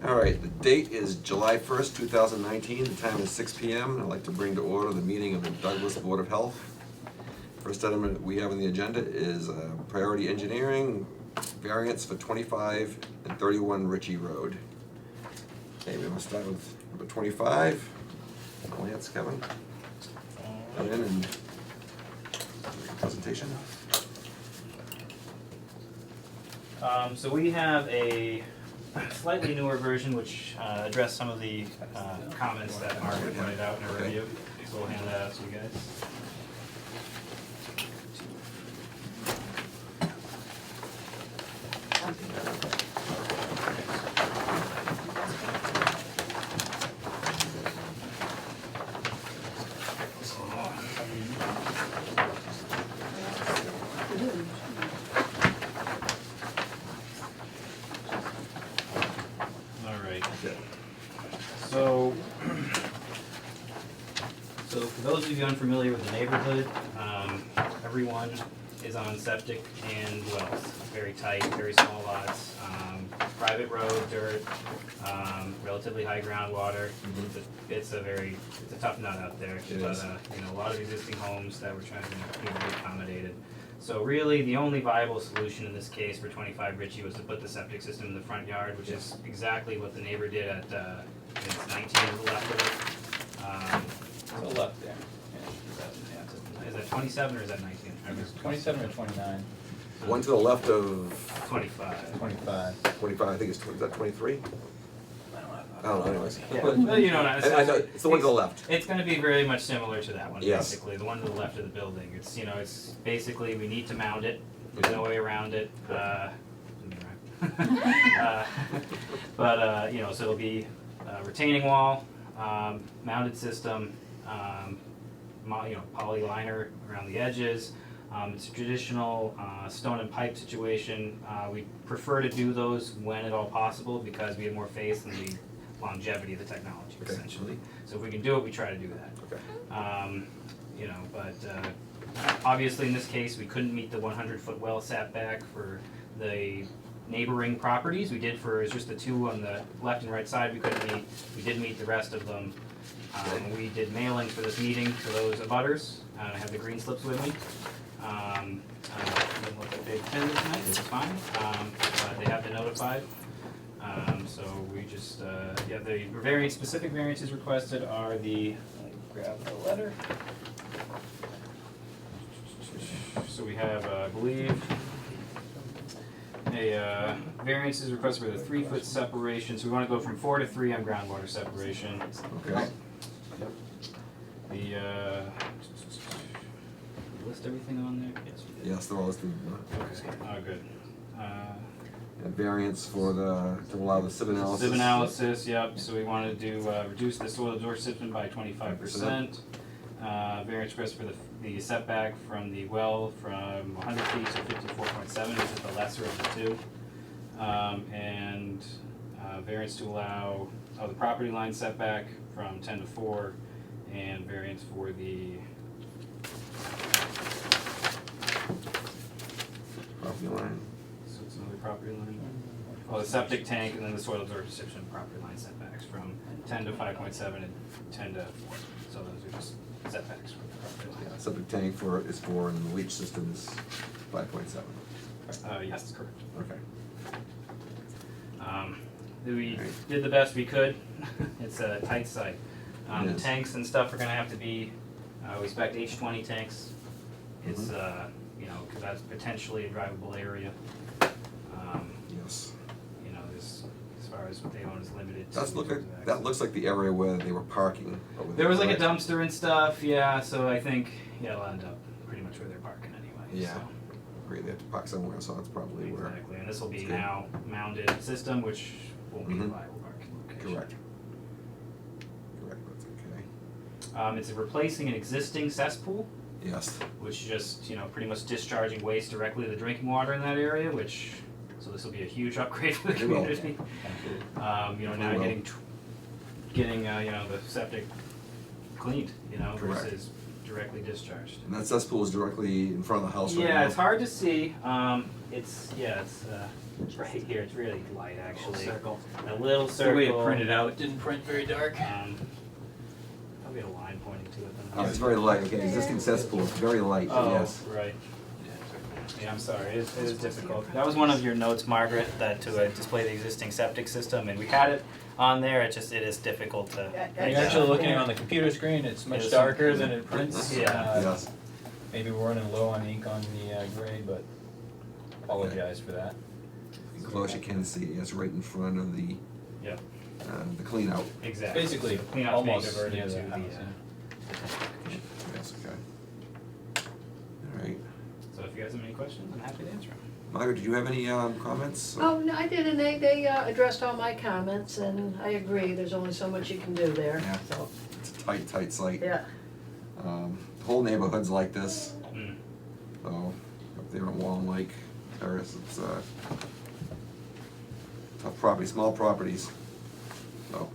All right, the date is July 1st, 2019, the time is 6 PM, and I'd like to bring to order the meeting of the Douglas Board of Health. First item we have on the agenda is priority engineering variance for 25 and 31 Ritchie Road. Okay, we will start with number 25. Lance, Kevin, come in and presentation. So we have a slightly newer version which addressed some of the comments that Margaret pointed out in her Okay. review. So we'll hand that out to you guys. Alright. So for those of you unfamiliar with the neighborhood, everyone is on septic and wells. Very tight, very small lots, private road, dirt, relatively high groundwater. It's a tough nut out there. It But is. a lot of existing homes that we're trying to be accommodated. So really, the only viable solution in this case for 25 Ritchie was to put the septic system in the front yard, which is exactly what the neighbor did at, it's 19 to the left of it. To the left there. Is that 27 or is that 19? I Yeah. was 27 or 29? One to the left of 25. 25. 25, I think it's, is that 23? I don't know, anyways. Yeah, well, you know, I know, it's the one to the left. It's gonna be very much similar to that one, Yes. basically, the one to the left of the building. It's, it's basically, we need to mount it, there's no way around it. But, so it'll be a retaining wall, mounted system, poly liner around the edges. It's a traditional stone and pipe situation. We prefer to do those when at all possible because we have more faith in the longevity of the technology, Okay. essentially. So if we can do it, we try to do that. Okay. But obviously in this case, we couldn't meet the 100-foot well setback for the neighboring properties. We did for, it's just the two on the left and right side we couldn't meet. We did meet the rest of them. We did mailings for this meeting for those abutters. I have the green slips with me. Doesn't look like they attended tonight, it's fine, but they have been notified. So we just, the specific variances requested are let me grab the letter. So we have, I believe, a variance is requested for the 3-foot separation, so we wanna go from 4 to 3 on groundwater separation. Okay. The, list everything on there? Yes, we did. Yes, they're all listed. Okay, oh, good. A variance for to allow the sieve analysis. Sieve analysis, yep, so we wanted to reduce the soil absorption by 25%. Variance request for the setback from the well from 100 feet to 54.7, which is the lesser of the two. And variance to allow the property line setback from 10 to 4, and variance for the Property line. so it's another property line. Oh, the septic tank and then the soil absorption property line setbacks from 10 to 5.7 and 10 to 4. So those are just setbacks from the property line. Septic tank is 4 and the leach system is 5.7. Yes, correct. Okay. We Right. did the best we could. It's a tight site. It The is. tanks and stuff are gonna have to be, we expect H20 tanks. It's, cause that's potentially a drivable area. Yes. As far as what they own is limited to. That looks like the area where they were parking over there. There was like a correct? dumpster and stuff, yeah, so I think, it'll end up pretty much where they're parking anyway, Yeah. so. Agree, they have to park somewhere, so that's probably where. Exactly, and this will be That's good. now mounted system, which won't be a Mhm. viable parking location. Correct. Correct, that's okay. It's replacing an existing cesspool, Yes. which just, pretty much discharging waste directly to the drinking water in that area, so this will be a huge upgrade for the It will. community. Now will. getting the septic cleaned, Correct. versus directly discharged. And that cesspool is directly in front of the house right now? Yeah, it's hard to see, right here, it's really light actually. Circle. A little The circle. way it printed out, it didn't print very dark. Probably a line pointing to it then. Oh, it's very light, okay, existing cesspool, it's very light, Oh, yes. right. Yeah, I'm sorry, it is difficult. That was one of your notes, Margaret, that to display the existing septic system, and we had it on there, it is difficult to. When you're actually looking on the computer screen, it's much Yes. darker than it prints. Yeah. Yes, Maybe we're running low on ink on the grade, but apologize for that. close you can see, it's right in front of the, Yeah, the clean out. exactly. Basically, So the cleanout's being almost diverted near to the the, house, Yes, okay. Alright, so if you guys have any questions, I'm happy to answer them. Margaret, did you have any, comments? Oh, no, I did, and they addressed all my comments, and I agree, there's only so much you can do there, Yeah. so, It's a tight site. yeah. The whole neighborhood's like this, Mm. so up there on Wallen Lake Terrace, it's tough property, small properties. So,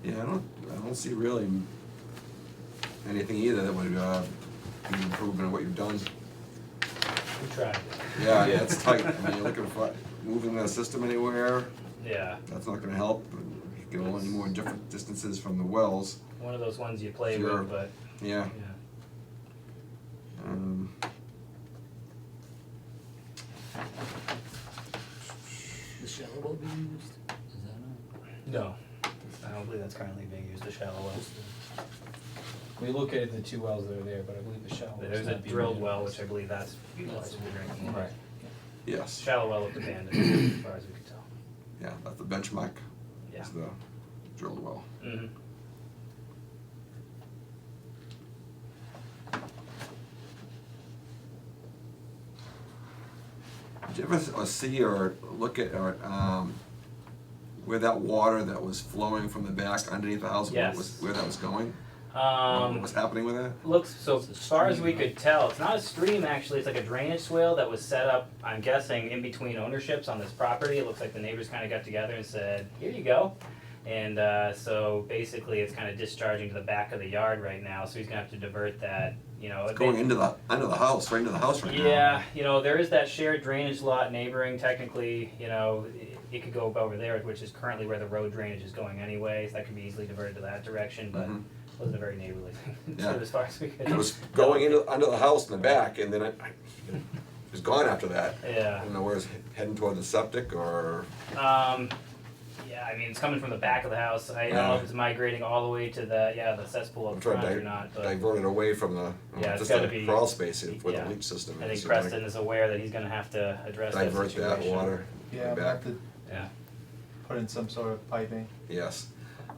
yeah, I don't see really anything either that would be an improvement of what you've done. We tried. Yeah, it's tight. I mean, you're looking for moving the system anywhere, Yeah, that's not gonna help. You can go any more different distances from the wells. one of those ones you play Sure. with, but, Yeah. yeah. The shallow well being used? Is that No, I don't believe that's currently being used, the shallow well. We located the 2 wells that are there, but I believe the shallow. There's a drilled well, which I believe that's utilized for drinking. Right. Yes, Shallow well looked abandoned, as far as we could tell. yeah, that's the benchmark, Yeah. is the drilled well. Mm-hmm. Did you ever see or look at, where that water that was flowing from the back underneath the house, Yes. where that was going? Um, What was happening with that? looks, so as far as we could tell, it's not a stream actually, it's like a drainage swale that was set up, I'm guessing, in between ownerships on this property. It looks like the neighbors kinda got together and said, here you go. And, so basically it's kinda discharging to the back of the yard right now, so he's gonna have to divert that, you know. It's going under the house, right into the house right now. Yeah, you know, there is that shared drainage lot neighboring, technically, you know, it could go over there, which is currently where the road drainage is going anyways, that could be easily diverted to that direction, but Mhm. wasn't a very neighborly thing, Yeah. as far as we could. It was going under the house in the back, and then it was gone after that. I Yeah, don't know where it's heading toward the septic or, yeah, I mean, it's coming from the back of the house, I don't know if it's migrating all the way to the cesspool I'm up trying front to or not, but divert it away from the, Yeah, it's just gotta a be- crawl space here for the yeah. leach system. I think So we're gonna Preston is aware that he's gonna have to address that Divert situation. that water Yeah, we'll back, have to Yeah, put in some sort of piping. yes.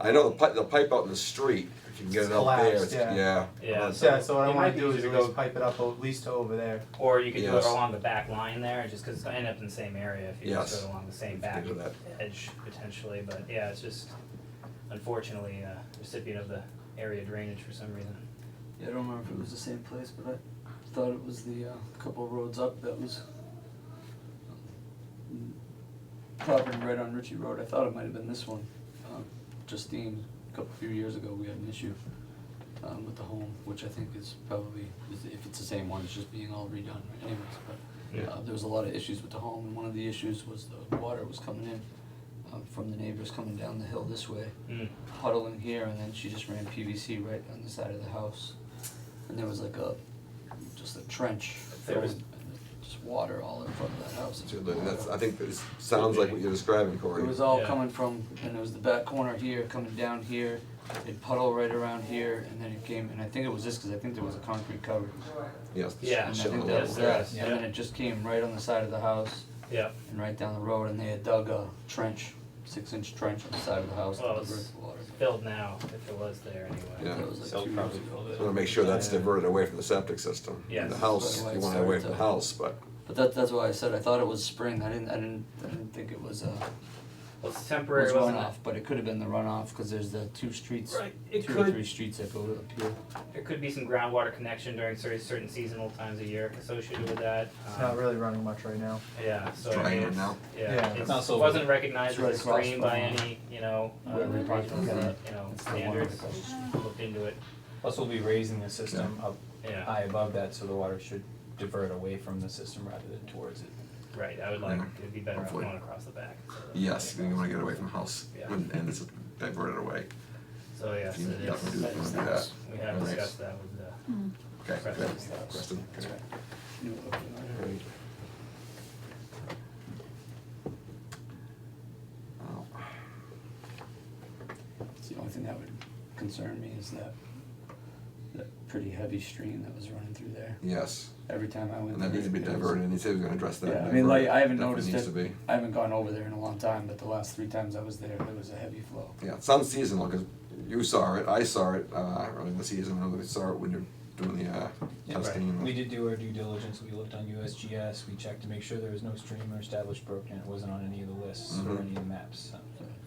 I know the pipe out in the street, if you can get It's it out there, collapsed, yeah. yeah. Yeah, Uh, so- Yeah, so what I it wanna might be do is easier at to least go- pipe it up at least to over there. or you could do it Yes. along the back line there, just cause I end up in the same area if you just Yes. go along the same back Get to that. edge potentially, but yeah, it's just unfortunately a recipient of the area drainage for some reason. Yeah, I don't remember if it was the same place, but I thought it was the couple roads up that was property right on Ritchie Road. I thought it might have been this one. Justine, a few years ago, we had an issue with the home, which I think is probably, if it's the same one, it's just being all redone anyways, but Yeah. there was a lot of issues with the home, and one of the issues was the water was coming in from the neighbors coming down the hill this way, Mm. puddling here, and then she just ran PVC right on the side of the house. And there was like just a trench There was- filled, and just water all in front of that house. So that's, I think this sounds like what you're describing, Corey. It was all Yeah. coming from, and it was the back corner here, coming down here, it'd puddle right around here, and then it came, and I think it was this, cause I think there was a concrete cover. Yes. Yeah, And I shallow think well. that was there that, is, and then it just came right on the side of the house Yeah, and right down the road, and they had dug a trench, 6-inch trench on the side of the house to Well, divert it's the water. filled now, if it was there anyway. Yeah. That was like So 2 years probably ago. filled it. So we wanna make sure that's diverted away from the septic system. Yes. The house, Right, you right, want it away from the start to- house, but, But that's why I said I thought it was spring. I didn't think it was Well, it's temporary, was wasn't it? runoff, but it could have been the runoff, cause there's the two streets, Right, it two or could, three streets that go up here. there could be some groundwater connection during certain seasonal times of year associated with that. It's not really running much right now. Yeah, so I Dry mean, in it's, now. yeah, Yeah. it's, It's also- wasn't recognized It's right as a across stream from, by any, you know, where we parked regional, together. you know, It's the one standards, across the street. looked into it, Plus we'll be raising the system up yeah, high above that, so the water should divert away from the system rather than towards it. right, I would like, Yeah. it'd be better off Hopefully. going across the back, so that's- Yes, you wanna get away from the house, Yeah. and it's diverted away. So, yes, You it is, definitely do wanna do that. we have Alright. discussed that with the, Okay, good. Preston. Preston, That's okay. right. You know, up in our- Oh, It's the only thing that would concern me is that pretty heavy stream that was running through there. yes, Every time I went and there. that needs to be it was- diverted, and he said he was gonna address that. Yeah, I mean, like, I haven't Definitely noticed needs it. to be. I haven't gone over there in a long time, but the last 3 times I was there was a heavy flow. Yeah, it's unseasonal, cause you saw it, I saw it, early in the season, and we saw it when you're doing the, Yeah, testing. and- We did do our due diligence, we looked on USGS, we checked to make sure there was no stream or established brook, and it wasn't on any of the lists or Mhm. any of the maps, so.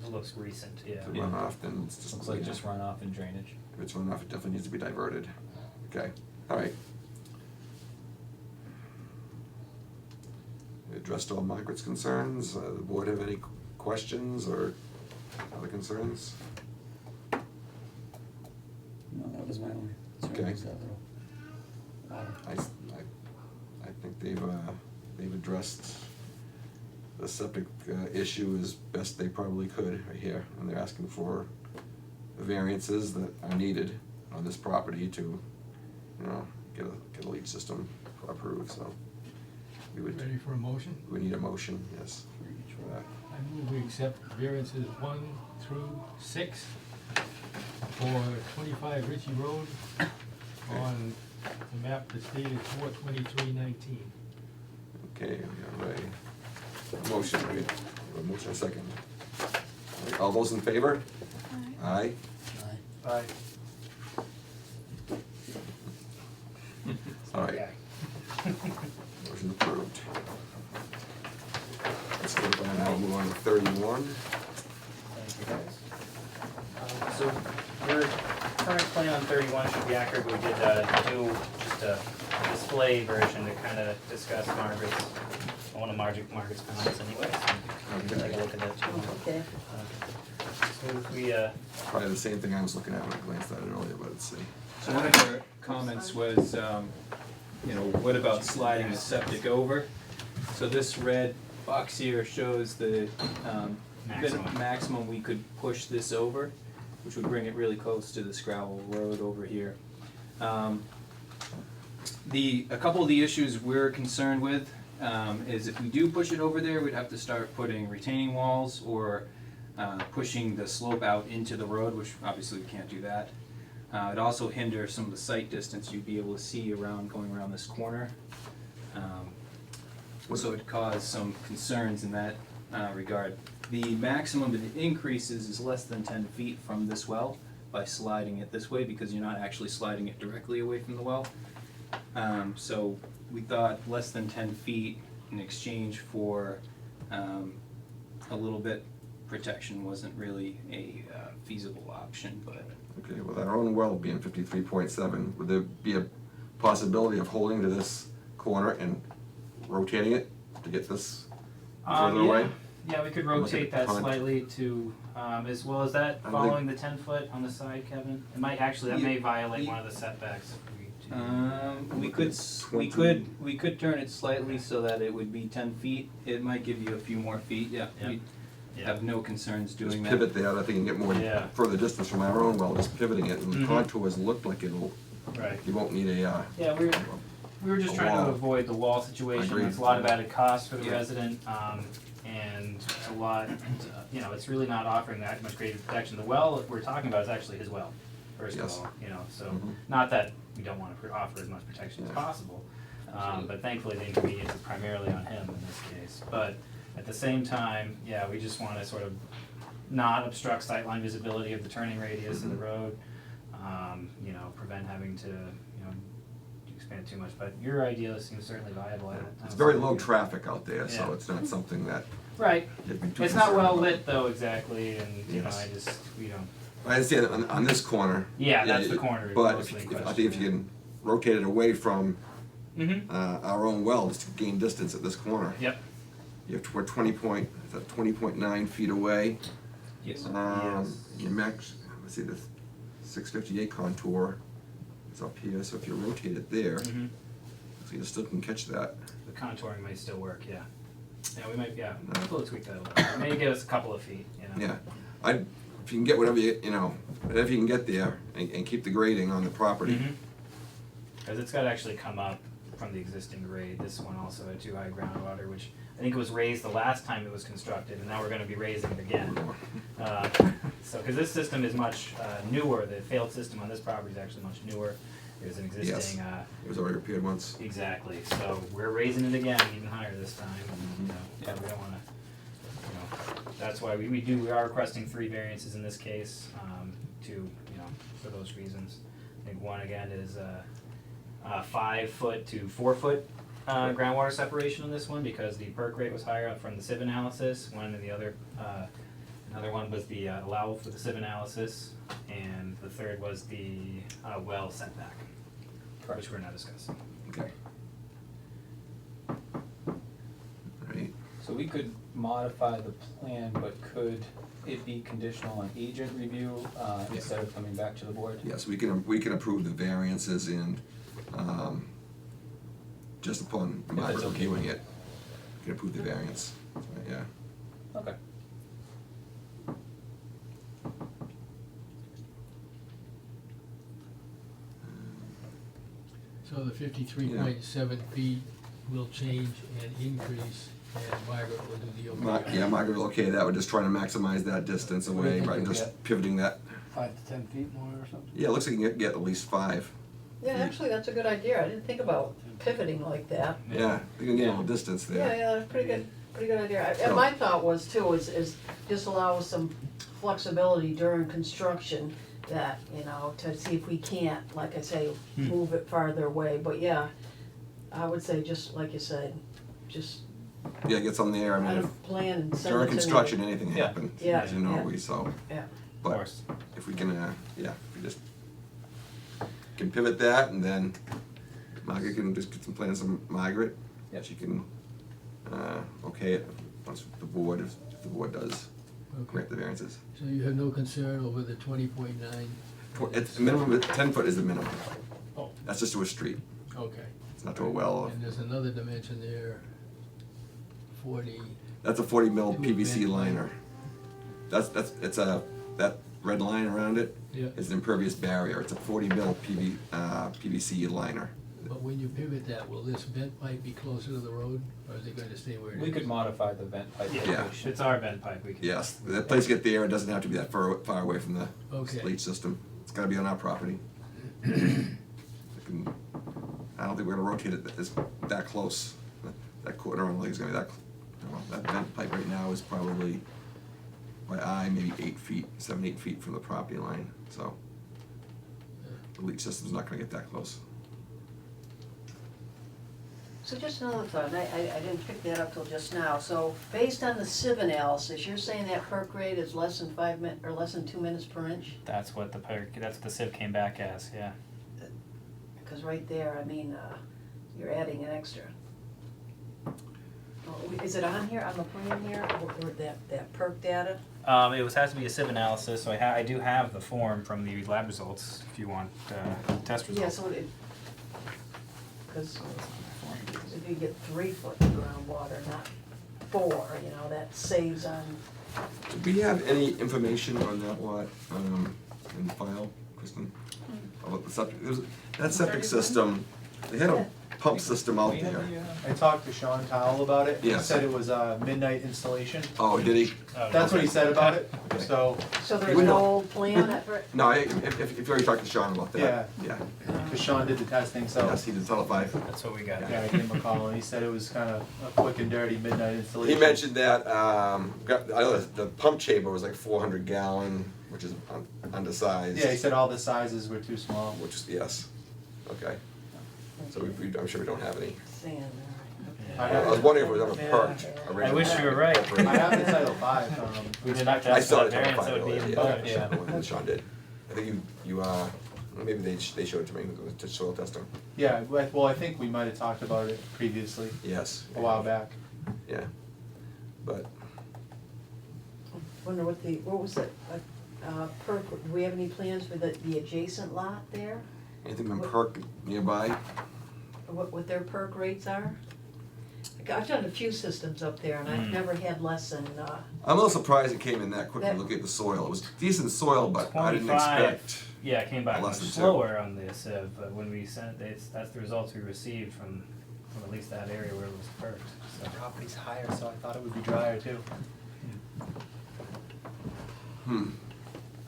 it looks recent, yeah. To run off, then it's just. Looks like just runoff and drainage. If it's run off, it definitely needs to be diverted. Okay, all right. We addressed all Margaret's concerns. The board have any questions or other concerns? No, that was my only concern, Okay. was that little water. I think they've addressed the septic issue as best they probably could right here. And they're asking for the variances that are needed on this property to, you know, get a leach system approved, so. We would, Ready for a motion? we need a motion, yes. For each road. I move we accept variances 1 through 6 for 25 Ritchie Road on the map that's dated 4/23/19. Okay, we have a motion, we have a motion, a second. All right, all those in favor? Aye. Aye. Aye. All right, motion approved. Let's go down now, move on to 31. Thank you guys. So your current plan on 31 should be accurate, but we did do just a display version to kind of discuss one of Margaret's comments anyway, so you can take a look at that too. Okay. So if we, Probably the same thing I was looking at when I glanced at it earlier, but let's see. So one of your comments was, you know, what about sliding the septic over? So this red box here shows the maximum we could push this over, which would bring it really close to this gravel road over here. A couple of the issues we're concerned with is if we do push it over there, we'd have to start putting retaining walls or pushing the slope out into the road, which obviously we can't do that. It'd also hinder some of the sight distance you'd be able to see going around this corner. So it'd cause some concerns in that regard. The maximum it increases is less than 10 feet from this well by sliding it this way, because you're not actually sliding it directly away from the well. So we thought less than 10 feet in exchange for a little bit protection wasn't really a feasible option, but Okay, with our own well being 53.7, would there be a possibility of holding to this corner and rotating it to get this further away? Yeah, we could Look at rotate the that pond. slightly to, as well as that, I following the 10-foot on the side, Kevin? It might actually, that may violate one of the setbacks if we do. we could turn it slightly so that it would be 10 feet. It might give you a few more feet, yeah. Yeah. We Yeah. have no concerns Just doing that. pivot there, I think, and get more Yeah. further distance from our own well, just pivoting it, and the Mhm. contours look like Right. you won't need a, Yeah, we were just A trying to wall. avoid the wall situation. Agreed. It's a lot of added cost for the Yeah. resident, and it's a lot, you know, it's really not offering that much greater protection. The well we're talking about is actually his well, first of Yes. all, you know, so, Mhm. not that we don't wanna offer as much protection as Yeah. possible. Absolutely. But thankfully the inconvenience is primarily on him in this case. But at the same time, yeah, we just wanna sort of not obstruct sightline visibility of the turning radius of the road. You know, prevent having to, you know, expand too much, but your idea seems certainly viable. I don't it's very see low it. traffic out there, so Yeah. it's not something that Right. It'd be too It's not well conservative. lit though exactly, and you know, Yes. we don't. I understand on this corner. Yeah, that's the corner But mostly in I question, think if you can rotate it away from Mm-hmm. our own well, just to gain distance at this corner. Yep. We're 20.9 feet away. Yes. Your max, let's see, the 658 contour is up here, so if you rotate it there, Mm-hmm. so you still can catch that. The contouring might still work. Yeah. Yeah, we might. Yeah, No. we'll tweak that a little bit. Maybe give us a couple of feet. You know. Yeah, if you can get whatever whatever you can get there and keep the grading on the property. Because it's got to actually come up from the existing grade. This one also had too high groundwater, which I think it was raised the last time it was constructed, and now we're going to be raising it again. So, because this system is much newer, the failed system on this property is actually much newer. There's an existing. It was already repaired once. Exactly. So we're raising it again, even higher this time. And, Yeah. we don't want to. That's why we are requesting 3 variances in this case. For those reasons. I think one again is 5 foot to 4 foot groundwater separation on this one because the perk rate was higher from the sieve analysis. One and the other, another one was the allowable for the sieve analysis, and the third was the well setback, which we're now discussing. Okay. Right. So we could modify the plan, but could it be conditional on agent review, instead of coming back to the board? Yes, we can approve the variances and, just upon my that's okay. reviewing it, we can approve the variance, yeah. Okay. So the 53.7 feet will change and increase, and Margaret will do the okay. Yeah, Margaret, okay, that, we're just trying to maximize that distance away, think right, you'll just get? pivoting that. 5 to 10 feet more or something? Yeah, it looks like you can get at least 5. Yeah, actually, that's a good idea. I didn't think about pivoting like that. Yeah, you can get a little distance Yeah, there. yeah, that's pretty good idea. And So- my thought was too, is just allow us some flexibility during construction that, to see if we can't, like I say, move it farther away. But yeah, I would say just like you said, just Yeah, get some there, I mean, kind if of plan and send it to me. during construction, anything Yeah. happen, Yeah, as you know, yeah. so. Yeah. Of But course. if we can, if we just can pivot that, and then Margaret can just get some plans from Margaret. Yep. She can, okay it, once the board, if the board does Okay. grant the variances. So you have no concern over the 20.9? It's minimum, 10 foot is the minimum. Oh, That's just to a street, okay. it's not to a well. And there's another dimension there, 40, That's a 40 mil To a PVC vent pipe. liner. That red line around it yeah. is an impervious barrier. It's a 40 mil PVC liner. But when you pivot that, will this vent pipe be closer to the road, or is it going to stay where it is? We could modify the vent pipe Yeah, location. it's our bend pipe. We can. Yes, that place get there, it doesn't have to be that far away from the Okay. leach system. It's gotta be on our property. I don't think we're gonna rotate it that close. That corner, I don't think it's gonna be that, that vent pipe right now is probably by eye, maybe 8 feet, 7, 8 feet from the property line, so the leach system's not gonna get that close. So just another thought, and I didn't pick that up till just now. So based on the sieve analysis, you're saying that perk rate is less than 2 minutes per inch? That's what the sieve came back as. Yeah. Because right there, I mean, you're adding an extra. Oh, is it on here, on the plan here, or that perk data? It has to be a sieve analysis, so I do have the form from the lab results if you want test Yeah, results. so because if you get 3 foot groundwater, not 4, that saves on, Do we have any information on that lot, in the file, Kristen? About the septic, that septic system, they had a pump system out We have there. the, I talked to Sean Powell about it. He Yes. said it was a midnight installation. Oh, did he? That's what he said about it, Okay. so, so there's You would no know. old plan at first? No, if you already talked to Sean about that. Yeah. cause Sean did the testing, so. Yes, he did tell if That's what we got. Yeah, I gave him a call and he said it was kind of a quick and dirty midnight installation. He mentioned that, I know the pump chamber was like 400 gallon, which is undersized. Yeah, he said all the sizes were too small. Which is, yes, okay. So I'm sure we don't have any. Sand, all right. I was wondering if it was ever perked I originally. wish you were right. I have the Title V, We did not I ask saw for it that on variance, that would be earlier, even yeah, better. yeah, Sean did. I think maybe they showed it to me, to soil testing. yeah, well, I think we might have talked about it previously, Yes. a while back. Yeah, but, Wonder what was it, perk, do we have any plans for the adjacent lot there? anything been perked nearby? What their perk rates are? I've done a few systems up there and I've never had less than, I'm a little surprised it came in that quickly, That- looking at the soil. It was decent soil, but I didn't 25. expect. Yeah, it came back much Less than two. slower on the sieve, but when we sent it, that's the results we received from at least that area where it was perked, The so. property's higher, so I thought it would be drier too.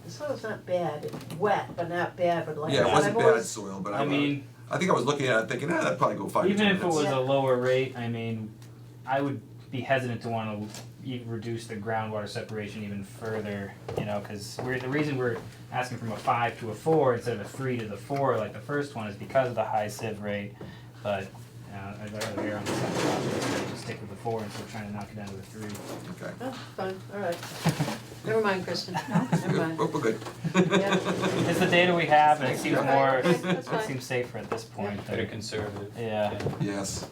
the soil's not bad, it's wet, but not bad, but like. Yeah, it I've wasn't bad always- soil, but I mean, I think I was looking at it thinking, that'd probably go 5 to 10 even if it minutes. was Yeah. a lower rate, I mean, I would be hesitant to wanna reduce the groundwater separation even further, you know, cause the reason we're asking from a 5 to a 4 instead of a 3 to the 4 like the first one is because of the high sieve rate, but, I'd rather err on the side of caution, just stick with the 4 instead of trying to knock it down to a 3. Okay. Oh, fine, all right. Never mind, Kristen, never mind. We're good. Yeah. It's the data we have, and it seems Okay, more, okay, that's it fine. seems safer at this point. Better conservative. Yeah, Yes,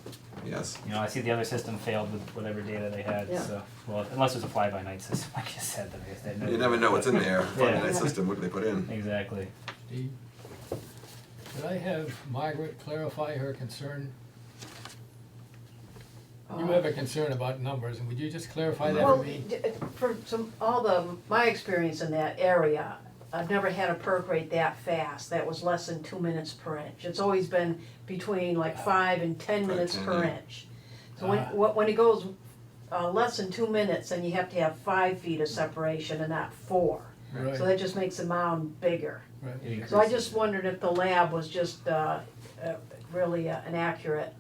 yes. you know, I see the other system failed with whatever data they had, Yeah. so, well, unless it was a fly-by-night system, like you said, then I guess they had no. You never know what's in there, Yeah. in that system, what do they put in? Exactly. Steve, could I have Margaret clarify her concern? You have a concern about numbers, and would you just clarify that for Well, me? for my experience in that area, I've never had a perk rate that fast, that was less than 2 minutes per inch. It's always been between like 5 and 10 minutes 10, per yeah. inch. So when it goes less than 2 minutes, then you have to have 5 feet of separation and not 4. Right, So that just makes the mound bigger. right. So I just wondered if the lab was just really an accurate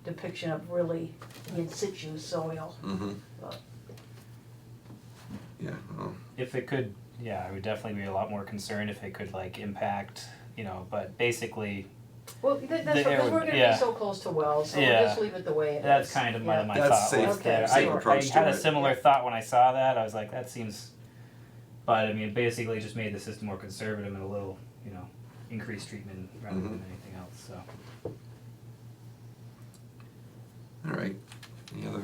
depiction of really in situ soil. Mm-hmm. But- Yeah, well, If it could, yeah, I would definitely be a lot more concerned if it could like impact, you know, but basically, Well, that's The because air we're would- gonna yeah. be so close to wells, so we'll Yeah. just leave it the way it is. that's kind of my Yeah. That's thought safe- was there. safe I approach had to a it. similar thought when I saw that, I was like, that seems, but I mean, basically it just made the system more conservative and a little, you know, increased treatment rather than anything else, so. all right. Any other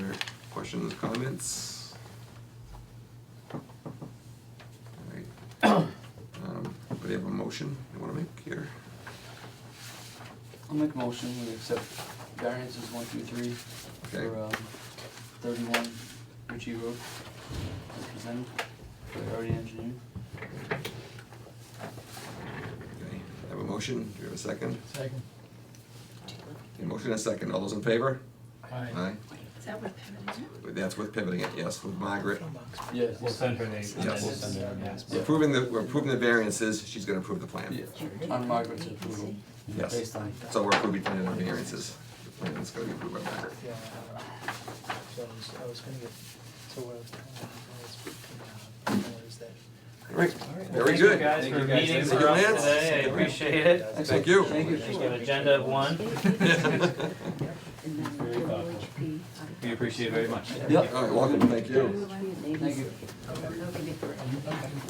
questions, comments? All right. Do we have a motion you wanna make here? I'll make a motion, we accept variances 1 through 3 Okay. for 31 Ritchie Road, as presented, priority engineering. Okay, have a motion, do we have a second? Second, A motion and a second, all those in favor? aye. Aye. Is that what pivot is? That's with pivoting it, yes, with Margaret. Yes. We'll send her the, Yes. Yeah. We're approving the variances, she's gonna approve the plan. Yeah, on Margaret's approval, Yes. based on. So we're approving the variances. The plan is gonna be approved by Margaret. Yeah, so I was gonna get, so what I was telling you was that. Right, very Thank you good. guys Thank for you guys. meeting Thank for you, us Lance. today, I appreciate it. Thank you. Thank you. We have an agenda of 1. And then Very the thoughtful. OHP. We appreciate it very much. Yep. All right, welcome, thank you. Thank you.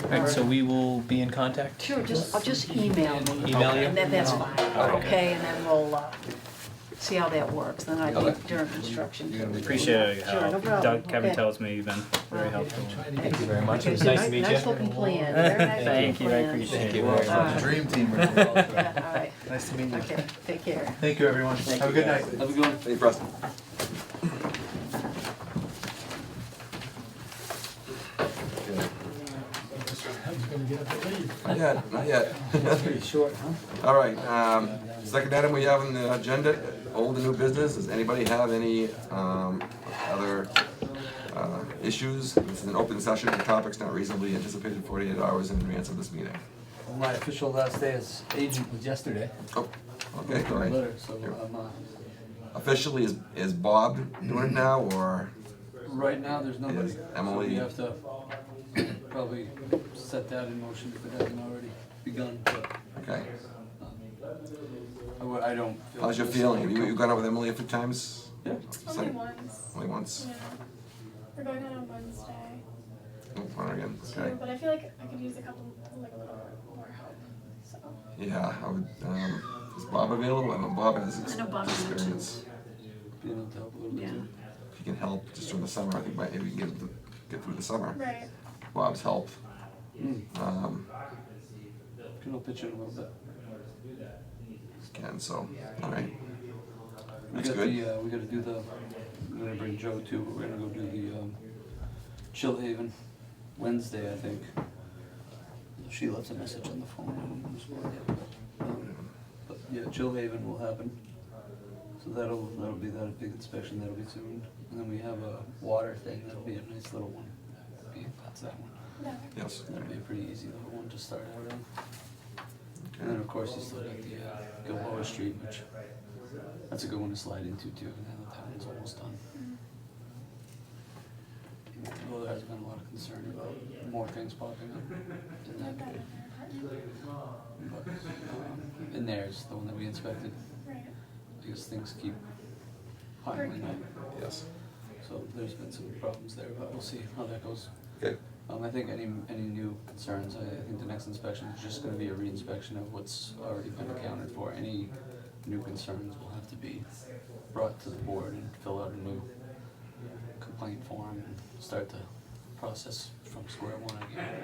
Alright, so we will be in contact? Sure, I'll just email me. Email you? And then that's fine, Okay. okay, and then we'll see how that works, then I Okay. think during construction. Appreciate your Sure, no help. problem. Doug, Kevin Okay. tells me you've been very helpful. Thank you very much, it was Okay, nice to meet you. Nice looking plan, very nice looking Thank you, I plan. appreciate Thank you it. very much. Dream team. Yeah, all right, Nice to meet you. okay, take care. Thank you, everyone. Have a good night. Have a good one. Thank you, Preston. Okay. I was gonna get up and leave. Not yet, not yet. That's pretty short, huh? All right, second item we have on the agenda, old and new business. Does anybody have any other issues? This is an open session for topics not reasonably anticipated 48 hours in advance of this meeting. Well, my official last day as agent was yesterday. Oh, okay, all My right. letter, so Officially, is Bob doing it now, or? right now, there's nobody. Is So Emily- we have to probably set that in motion if it hasn't already begun, but Okay. I don't feel. How's your feeling? Have you gone over with Emily a few times? Yeah. Only once. Only once? Yeah. We're going on Wednesday Oh, fine again, too, okay. but I feel like I could use a little more help. So Yeah, I would, is Bob available? I know Bob has I know Bob can do it. experience. Being able to help a little bit Yeah. too. If he can help just during the summer, I think maybe we can get through the summer. right. Bob's help. Mm. Can Can pitch in a little bit. so, alright. We That's got good. we gotta do the, I'm gonna bring Joe too, but we're gonna go do the, Chill Haven Wednesday, I think. She left a message on the phone, I don't know who's for it. But yeah, Chill Haven will happen. So that'll be that big inspection, that'll be soon. And then we have a water thing, that'll be a nice little one. That's that one. Yeah. Yes. That'll be a pretty easy little one to start out on. Okay. And then of course you still got the Gilboa Street, which, that's a good one to slide into too, now that one's almost done. Well, there's been a lot of concern about more things popping up in that gate. But, in there is the one that we inspected, Right. because things keep piling up. Yes. So there's been some problems there, but we'll see how that goes. Okay. I think any new concerns, I think the next inspection is just gonna be a re-inspection of what's already been accounted for. Any new concerns will have to be brought to the board and fill out a new complaint form and start the process from square one again.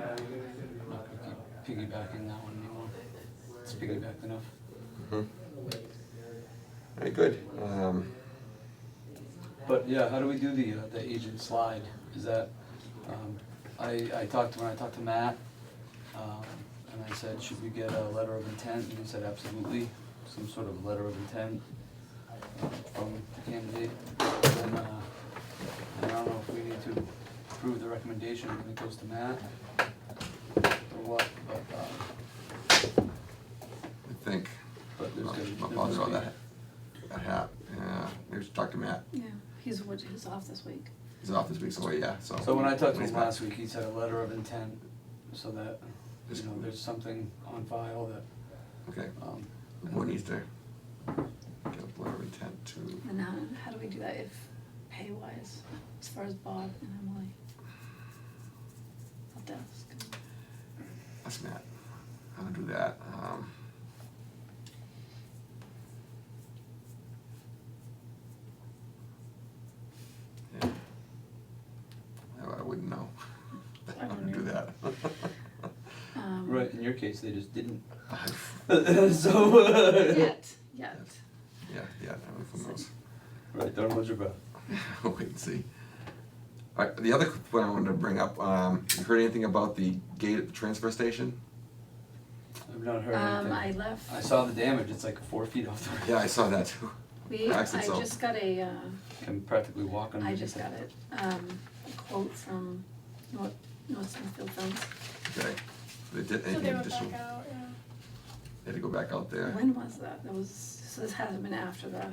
I'm not gonna keep piggybacking that one anymore. It's piggybacked enough. Very good. But yeah, how do we do the agent slide? Is that, when I talked to Matt, and I said, should we get a letter of intent? And he said, absolutely, some sort of letter of intent from the candidate. And I don't know if we need to approve the recommendation when it goes to Matt or what, but I think, there's gonna I'll there bother must on be- that hat. Yeah, maybe we should talk to Matt. Yeah, he's off this week. He's off this week, so yeah, so. So when I talked to he's him back. last week, he said a letter of intent, so that, there's something on file that, Okay, the board needs to get a letter of intent to, And how do we do that if pay-wise, as far as Bob and Emily? I'll have to ask. ask Matt how to do that. Yeah. I wouldn't know how to do that. right, in your case, they just didn't. Yeah, So, Yet. yeah, who knows? right, don't hold your breath. Wait and see. Alright, the other one I wanted to bring up, you heard anything about the gate at the transfer station? I've not heard anything. I left. I saw the damage, it's like 4 feet off the road. Yeah, I saw that too. I Accident, so- just got a, Can practically walk on it. I just got it, a quote from North Smithfield Fence. Okay, they did So anything they went additional? back out, yeah. They had to go back out there. When was that? So this hasn't been after the,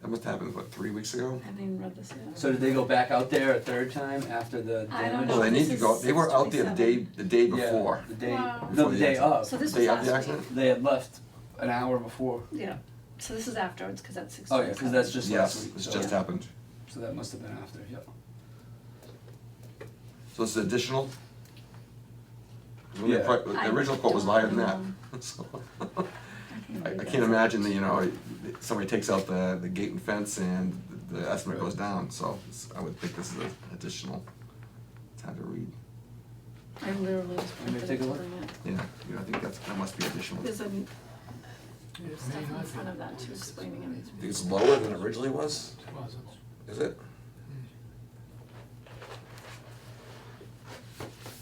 That must have happened, what, 3 weeks ago? I haven't even read this yet. So did they go back out there a third time after the damage? I don't Well, know. they need to This go, is they were out there the day 6:27. Yeah, before. the day, Wow. no, Before the the day accident. of. So this Day was of the last week. accident? They had left an hour before. Yeah, so this is afterwards, cause that's 6:27. Oh yeah, cause that's just last Yes, week. this so- just happened. So that must have been after, yep. So this is additional? 'Cause when Yeah. the original quote was higher than that. So, I can't imagine that, somebody takes out the gate and fence and the estimate goes down, so I would think this is an additional. It's hard to read. I literally just Let me printed take it a to look. bring it. Yeah, I think that must be additional. There's a It may stuff in not front of that too explaining it. Think it's lower than it originally was? be possible. Is it?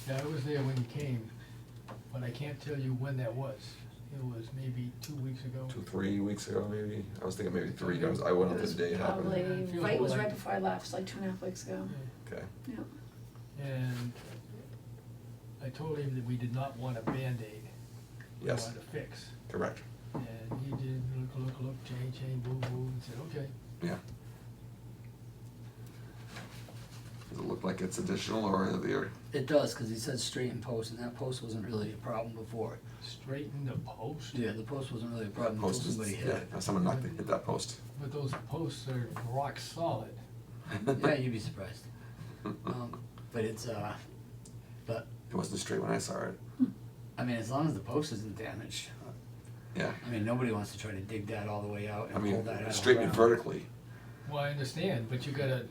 Yeah, I was there when you came, but I can't tell you when that was. It was maybe 2 weeks ago. 3 weeks ago, maybe? I was thinking maybe 3. I went up the day it happened. Probably, Feels right, it was like- right before I left, it's like 2.5 weeks ago, Okay. yeah. And I told him that we did not want a Band-Aid. We Yes. wanted a fix. Correct. And he did look, change, boo, and said, okay. Yeah. Does it look like like it's additional, or they're, It does, cause he said straighten post, and that post wasn't really a problem before. Straighten the post, Yeah, the post wasn't really a that problem until post is, somebody hit yeah, it. someone knocked, hit that post. but those posts are rock solid. Yeah, you'd be surprised. But it's, but, It wasn't straight when I saw it, I mean, as long as the post isn't damaged, yeah. I mean, nobody wants to try to dig that all the way out I and mean, pull that out of the straighten it ground. vertically, Well, I understand, but you gotta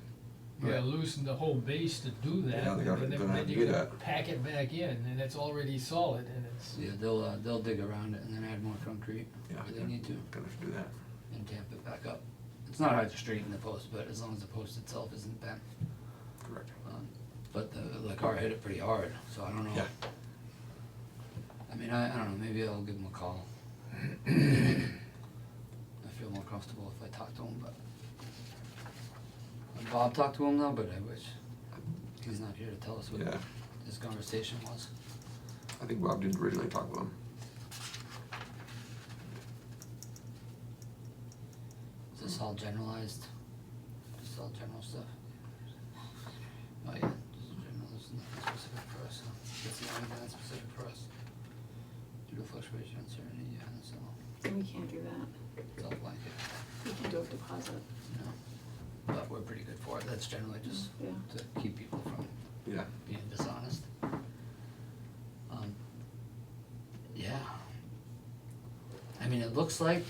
loosen the whole base to do that, Yeah, they gotta- and they're then, gonna have then to you do gotta that. pack it back in, and it's already solid, and it's, Yeah, they'll dig around it and then add more concrete yeah, if they need to gonna have to do that, and tamp it back up. It's not hard to straighten the post, but as long as the post itself isn't bent. correct. But the car hit it pretty hard, so I don't know. Yeah. I mean, I don't know, maybe I'll give him a call. I feel more comfortable if I talk to him, but. Bob talked to him though, but I wish, he's not here to tell us what Yeah, his conversation was. I think Bob did originally talk with him. Is this all generalized? Just all general stuff? Oh yeah, this is general, this is nothing specific for us, so that's the only thing that's specific for us. Due to fluctuation, uncertainty, yeah, that's all, We can't do that. it's all blanket, We can do a deposit, you know? But we're pretty good for it, that's generally just yeah. to keep people from Yeah, being dishonest. Yeah. I mean, it looks like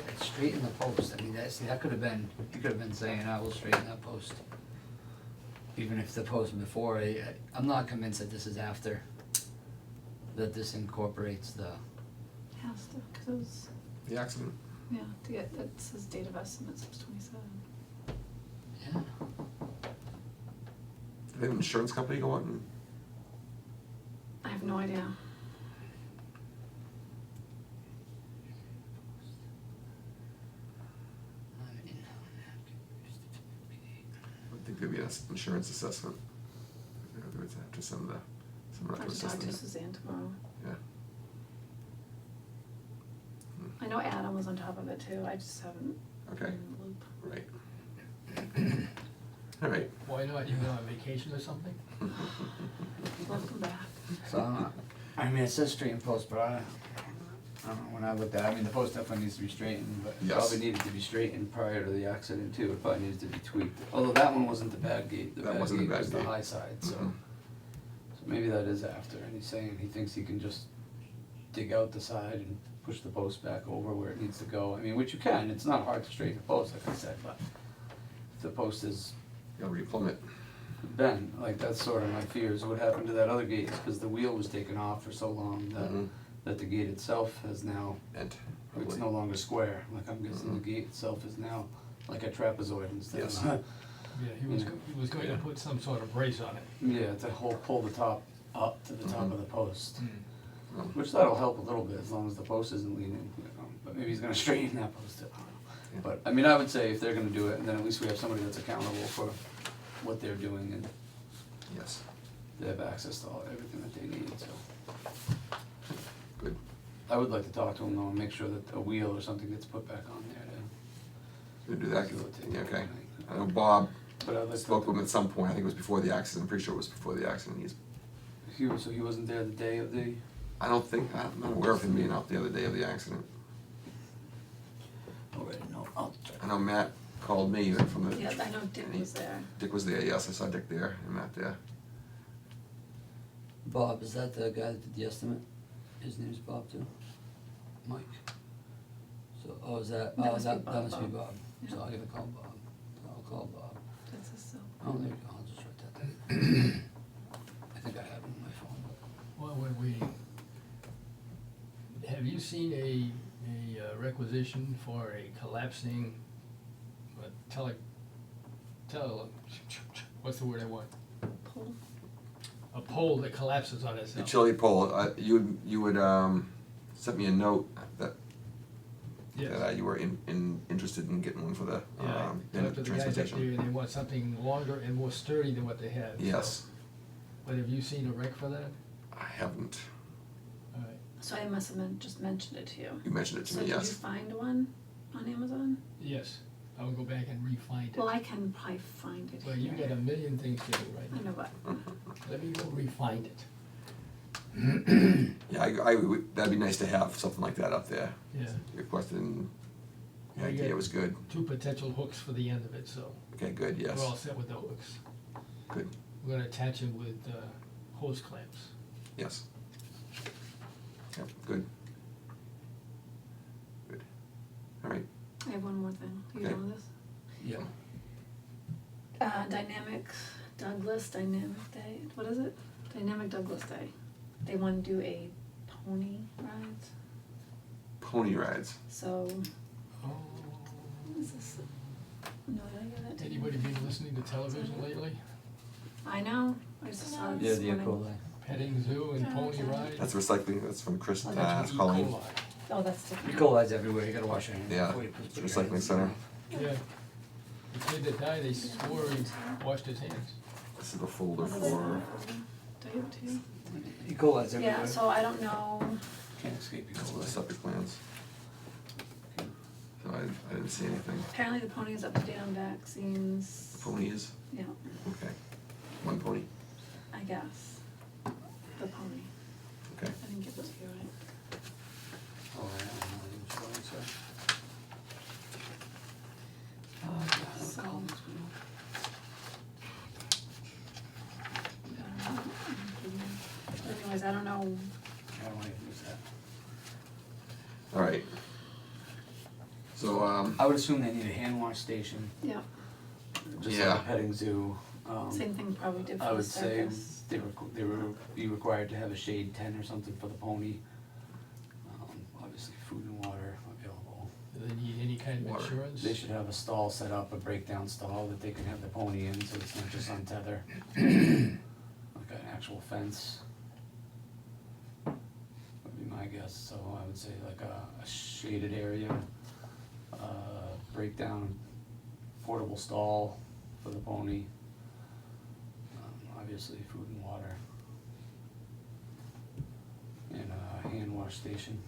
it's straighten the post, I mean, that could have been, you could have been saying, I will straighten that post. Even if the post before, I'm not convinced that this is after, that this incorporates the, Has to, cause it was, the accident, yeah, to get, that says date of estimate, 6/27. yeah. did an insurance company go out and, I have no idea. I would think there'd be an insurance assessment. They would have to send someone I'll up to just talk assess to it. Suzanne tomorrow. Yeah. I know Adam was on top of it too, I just haven't Okay, been in the loop. right. All right. why not, you go on vacation or something? Welcome back. So, I mean, it says straighten post, but I don't know, when I looked at it, I mean, the post definitely needs to be straightened, but it Yes. probably needed to be straightened prior to the accident too, it probably needed to be tweaked. Although that one wasn't the bad gate, the That bad wasn't the gate bad was the gate. high side, so. Mhm. So maybe that is after, and he's saying he thinks he can just dig out the side and push the post back over where it needs to go. I mean, which you can, it's not hard to straighten a post, like I said, but if the post is Gotta replumb it. bent, like that's sort of my fears, what happened to that other gate, is cause the wheel was taken off for so long that, Mhm. that the gate itself has now, And, it's probably. no longer square, like I'm guessing the Mhm. gate itself is now like a trapezoid instead Yes. of, Yeah, he was, he was going to put some sort of brace on it. yeah, to pull the top up to the top Mhm. of the post. Well, Which that'll help a little bit as long as the post isn't leaning, you know, but maybe he's gonna straighten that post up, I don't Yeah. know. But, I mean, I would say if they're gonna do it, then at least we have somebody that's accountable for what they're doing and Yes, they have access to everything that they need, so. good. I would like to talk to them though and make sure that a wheel or something gets put back on there Gonna do that, to facilitate. yeah, okay. it. I know Bob But I'd like spoke to, with him at some point, I think it was before the accident, I'm pretty sure it was before the accident, so he wasn't there the day of the, I'm not aware of him being out the other day of the accident. already, no, I'll check. I know Matt called me from the. Yeah, I know Dick was there. Dick was there, yes, I saw Dick there and Matt there. Bob, is that the guy that did the estimate? His name's Bob too? Mike? So, is that, That must be that Bob, must be Bob. Bob, so Yeah. I'll give a call Bob, I'll call Bob. That's his cell. Oh, there you go, I'll just write that down. I think I have it on my phone, but. Well, when we, have you seen a requisition for a collapsing, what's the word I want? Pull. A pole that collapses on itself. Utility pole, you would, sent me a note that, Yes. you were interested in getting one for the, Yeah, I in talked to the guys up there transportation. and they want something longer and more sturdy than what they have. so- Yes, But have you seen a rec for that? I haven't, So I must have just mentioned it to you. you mentioned it to So me, did you yes. find one on Amazon? Yes, I'll go back and re-find it. Well, I can probably find it Well, you here. got a million things to do right I now. know, but Let me go re-find it. Yeah, that'd be nice to have something like that up there. Yeah. Your question, the We idea got was good. 2 potential hooks for the end of it, so Okay, good, yes, we're all set with the hooks. good, We're gonna attach them with hose clamps. yes. Yeah, good. Good. All right, I have one more thing. You Okay. know this? yeah. Dynamic Douglas, Dynamic Day, what is it? Dynamic Douglas Day. They wanna do a pony rides, Pony rides. so, Oh. what is this? No, did I get that? Anybody been listening to television lately? I know, I just saw it Yeah, this the morning. Ecoli. Petting zoo and pony ride? That's recycling, that's from Chris, Oh, that's E. Colleen. coli. Oh, that's different. Ecoli's everywhere, you gotta wash your hands. Yeah, before you put it's your recycling hands center. in. Yeah. The kid that died, they swore he washed his hands. This is the folder What is for, it? Do you have two? Ecoli's everywhere. Yeah, so I don't know, Can't escape this is the Ecoli. septic plans. So I didn't see anything. apparently the pony's up to date on vaccines. The pony is, Yeah, okay. One pony, I guess, the pony. okay. I didn't get this here, right? Oh, yeah, I'm not even sure, sorry. So- But anyways, I don't know, I don't wanna use that. All right. So, I would assume they need a hand wash station, yeah, just Yeah. like a petting zoo. same thing probably did I for the would say circus. they were be required to have a shade tent or something for the pony. Obviously food and water available. Do they need any kind of Water. insurance? They should have a stall set up, a breakdown stall that they can have the pony in, so it's not just on tether. Like an actual fence. Would be my guess, so I would say like a shaded area, breakdown, portable stall for the pony. Obviously food and water. And a hand wash station.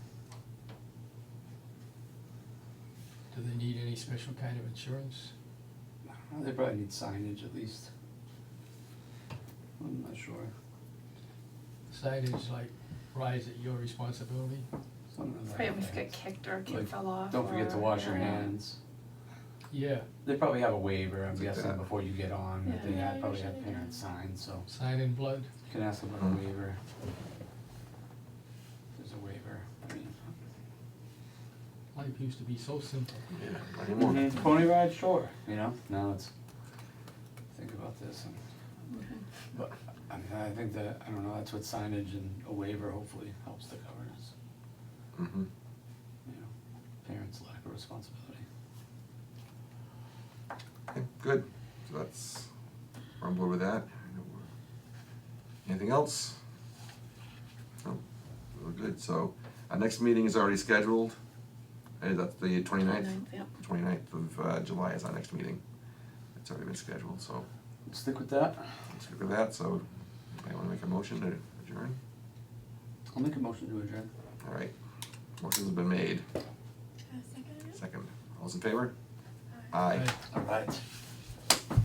Do they need any special kind of insurance? I don't know, they probably need signage at least. I'm not sure. Signage like, rise at your responsibility? Something like Right, if that. you get kicked or a kid Like, fell off Don't forget to or- wash your yeah. hands. Yeah, They probably have a waiver, I'm Like guessing, that. before you get on, that they Yeah, have, probably have usually, yeah. parents sign, so sign in blood. you can ask them about a waiver. There's a waiver, I mean. Life used to be so simple. yeah, not anymore. Pony ride, sure, you know, now it's, think about this, and, Okay. but, I mean, I think that, I don't know, that's what signage and a waiver hopefully helps to cover is, Mm-hmm. you know, parents' lack of responsibility. Okay, good. So that's, we're on board with that. Anything else? No, we're good. So our next meeting is already scheduled. That's the 29th? 29th, yeah. 29th of July is our next meeting. It's already been scheduled, so Stick with that. let's go with that. So I want to make a motion to adjourn. I'll make a motion to adjourn. All right. Motions have been made. Second. Second. All's in favor? Aye. Right. Alright.